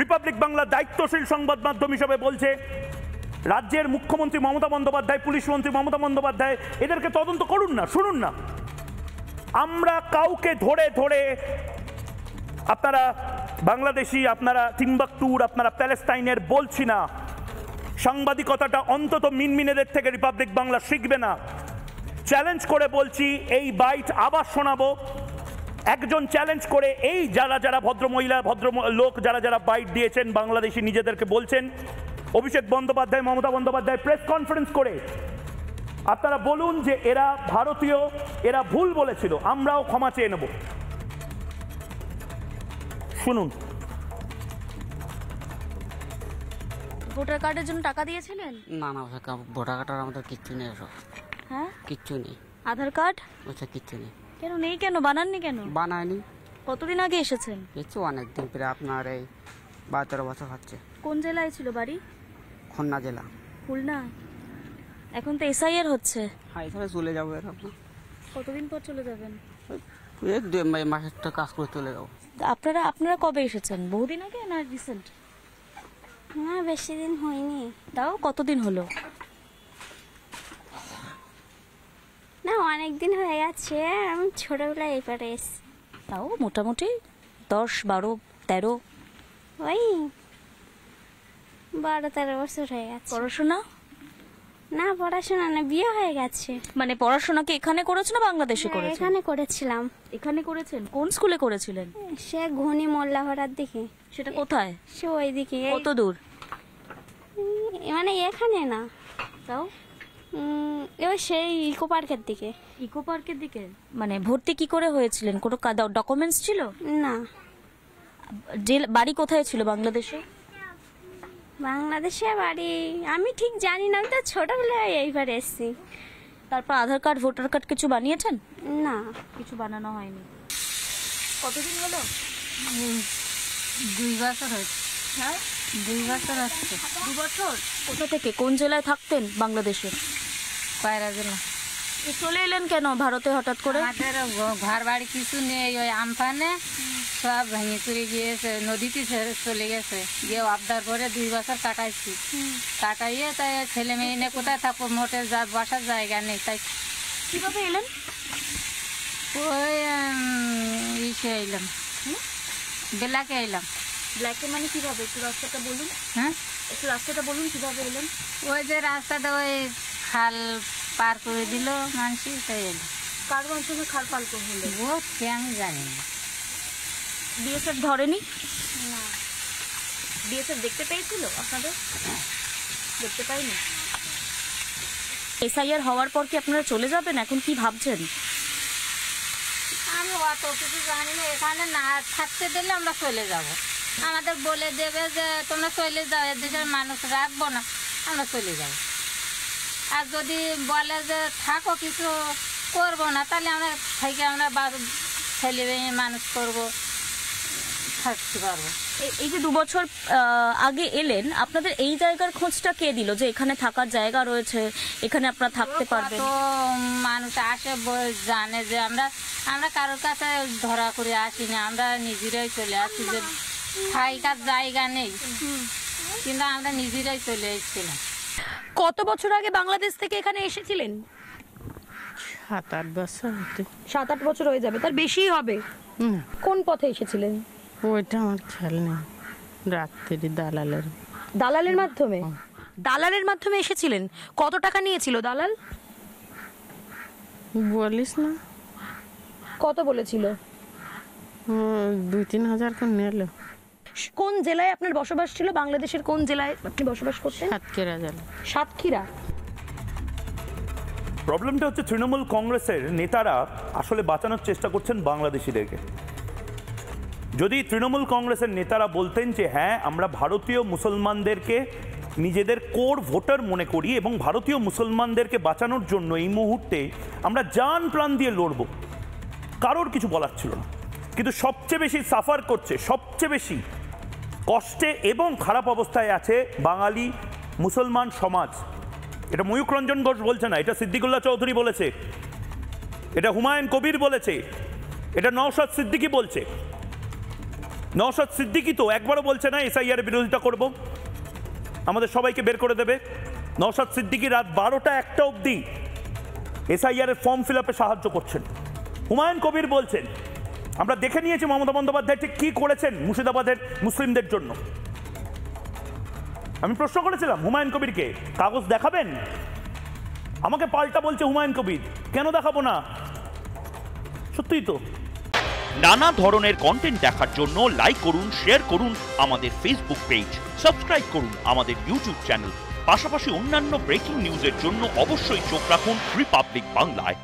Republic Bangla দায়িত্বশীল সংবাদ মাধ্যম হিসেবে বলছে রাজ্যের মুখ্যমন্ত্রী মমতা বন্দ্যোপাধ্যায়, পুলিশ মন্ত্রী মমতা বন্দ্যোপাধ্যায় এদেরকে তদন্ত করুন না, শুনুন না। আমরা কাউকে ধরে ধরে আপনারা বাংলাদেশি, আপনারা টিম্বাকটুর, আপনারা প্যালেস্টাইনের বলছি না। সাংবাদিকতাটা অন্তত মিনমিনেদের থেকে রিপাবলিক বাংলা শিখবে না। চ্যালেঞ্জ করে বলছি, এই বাইট আবার শোনাবো। একজন চ্যালেঞ্জ করে, এই যারা যারা ভদ্রমহিলা ভদ্রলোক যারা যারা বাইট দিয়েছেন বাংলাদেশি নিজেদেরকে বলছেন, অভিষেক বন্দ্যোপাধ্যায়, মমতা বন্দ্যোপাধ্যায় প্রেস কনফারেন্স করে আপনারা বলুন যে এরা ভারতীয়, এরা ভুল বলেছিল, আমরাও ক্ষমা চেয়ে নেব। শুনুন। ভোটার কার্ডের জন্য টাকা দিয়েছিলেন? না না, ভোটার কার্ড আমাদের কিচ্ছু নেই। হ্যাঁ, কিচ্ছু নেই। আধার কার্ড ওটা কিচ্ছু নেই। কেন নেই? কেন বানাননি কেন? বানায়নি। কতদিন আগে এসেছেন? কিছু অনেকদিন, প্রায় আপনার এই 12-13 বছর হচ্ছে। কোন জেলায় ছিল বাড়ি? খুলনা জেলা। খুলনা? এখন তো এসআইআর হচ্ছে। হ্যাঁ, এখানে চলে যাবো। এরকম কতদিন পর চলে যাবেন? এক 2 মাসের তো কাজ করে চলে যাবো। আপনারা কবে এসেছেন? বহুদিন আগে না রিসেন্ট? না, বেশি দিন হয়নি। তাও কতদিন হলো? না, অনেক দিন হয়ে গেছে। আমি ছোটবেলায় এবারে এসেছি। তাও মোটামুটি 10, 12, 13। ওই 12-13 বছর হয়ে গেছে। পড়াশোনা? না, পড়াশোনা না, বিয়ে হয়ে গেছে। মানে পড়াশোনা কি এখানে করেছো না বাংলাদেশে না, করেছো? এখানে করেছিলাম। এখানে করেছেন? কোন স্কুলে করেছিলেন? সে ঘনি মোল্লাপাড়ার দিকে। সেটা কোথায়? সে ওই দিকে। কত দূর? মানে এখানে না, তাও এবার সেই ইকো পার্কের দিকে। ইকো পার্কের দিকে? মানে ভর্তি কি করে হয়েছিলেন? কোনো ডকুমেন্টস ছিল না। বাড়ি কোথায় ছিল বাংলাদেশে? বাংলাদেশে বাড়ি আমি ঠিক জানি না, আমি তো ছোটবেলায় এইবার এসেছি। তারপর আধার কার্ড, ভোটার কার্ড কিছু বানিয়েছেন? না, কিছু বানানো হয়নি। কতদিন হলো? 2 বছর হয়েছে। হ্যাঁ, 2 বছর হচ্ছে। 2 বছর? কোথা থেকে, কোন জেলায় থাকতেন বাংলাদেশে? পায়রা জেলা। চলে এলেন কেন ভারতে হঠাৎ করে? আমাদের ঘর বাড়ি কিছু নেই, ওই আমফানে সব ভেঙে চুরে গিয়েছে, নদীতে চলে গেছে। গিয়ে আবদার করে 2 বছর কাটাইছি। কাটাইয়ে তাই ছেলে মেয়ে নিয়ে কোথায় থাকবো, মোটে বসার জায়গা নেই। তাই কিভাবে এলেন? ওই ইসে এলাম, বেলাকে এলাম। ব্ল্যাকে মানে কিভাবে? একটু রাস্তাটা বলুন। হ্যাঁ, একটু রাস্তাটা বলুন, কিভাবে এলেন? ওই যে রাস্তাটা ওই খাল পার করে দিল মানুষ, তাই এলো। কার মাধ্যমে খাল পাল হলো? ও কে আমি জানি না। বিএসএফ ধরেনি? না। বিএসএফ দেখতে পেয়েছিল আপনাদের? দেখতে পাইনি। এসআইআর হওয়ার পর কি আপনারা চলে যাবেন? এখন কি ভাবছেন? আমি অত কিছু জানি না। এখানে না থাকতে দিলে আমরা চলে যাব। আমাদের বলে দেবে যে তোমরা চলে যাও, এদেশের মানুষ রাখবো না, আমরা চলে যাব। আর যদি বলে যে থাকো, কিছু করবো না, তাহলে আমরা থেকে আমরা ছেলে মেয়ে মানুষ করবো, থাকতে পারবো। এই যে 2 বছর আগে এলেন, আপনাদের এই জায়গার খোঁজটা কে দিল যে এখানে থাকার জায়গা রয়েছে, এখানে আপনারা থাকতে পারবেন? তো মানুষ আসে জানে যে আমরা কারোর কাছে ধরা করে আসি না, আমরা নিজেরাই চলে আসি। যে থাকার জায়গা নেই, কিন্তু আমরা নিজেরাই চলে এসেছিলাম। কত বছর আগে বাংলাদেশ থেকে এখানে এসেছিলেন? 7-8 বছর হতে। 7-8 বছর হয়ে যাবে, তার বেশি হবে। কোন পথে এসেছিলেন? ওইটা আমার খেয়াল নেই। রাত্রি দালালের মাধ্যমে? দালালের মাধ্যমে এসেছিলেন? কত টাকা নিয়েছিল দালাল? বলিস না, কত বলেছিল? 2-3 হাজার করে নিল। কোন জেলায় আপনার বসবাস ছিল? বাংলাদেশের কোন জেলায় আপনি বসবাস করতেন? সাতক্ষীরা জেলা। সাতক্ষীরা? প্রবলেমটা হচ্ছে তৃণমূল কংগ্রেসের নেতারা আসলে বাঁচানোর চেষ্টা করছেন বাংলাদেশিদেরকে। যদি তৃণমূল কংগ্রেসের নেতারা বলতেন যে হ্যাঁ, আমরা ভারতীয় মুসলমানদেরকে নিজেদের কোর ভোটার মনে করি এবং ভারতীয় মুসলমানদেরকে বাঁচানোর জন্য এই মুহূর্তে আমরা জান প্রাণ দিয়ে লড়ব, কারোর কিছু বলার ছিল না। কিন্তু সবচেয়ে বেশি সাফার করছে, সবচেয়ে বেশি কষ্টে এবং খারাপ অবস্থায় আছে বাঙালি মুসলমান সমাজ। এটা ময়ূক রঞ্জন ঘোষ বলছে না, এটা সিদ্দিকুল্লাহ চৌধুরী বলেছে, এটা হুমায়ুন কবির বলেছে, এটা নওশাদ সিদ্দিকী বলছে। নওশাদ সিদ্দিকী তো একবারও বলছে না এসআইআর এর বিরোধিতা করব, আমাদের সবাইকে বের করে দেবে। নওশাদ সিদ্দিকী রাত 12টা 1টা অবধি এসআইআর এর ফর্ম ফিল আপে সাহায্য করছেন। হুমায়ুন কবির বলছেন আমরা দেখে নিয়েছি মমতা বন্দ্যোপাধ্যায় ঠিক কি করেছেন মুর্শিদাবাদের মুসলিমদের জন্য। আমি প্রশ্ন করেছিলাম হুমায়ুন কবিরকে, কাগজ দেখাবেন? আমাকে পাল্টা বলছে হুমায়ুন কবির, কেন দেখাবো না? সত্যিই তো। নানা ধরনের কন্টেন্ট দেখার জন্য লাইক করুন, শেয়ার করুন আমাদের ফেসবুক পেজ, সাবস্ক্রাইব করুন আমাদের ইউটিউব চ্যানেল। পাশাপাশি অন্যান্য ব্রেকিং নিউজের জন্য অবশ্যই চোখ রাখুন রিপাবলিক বাংলায়।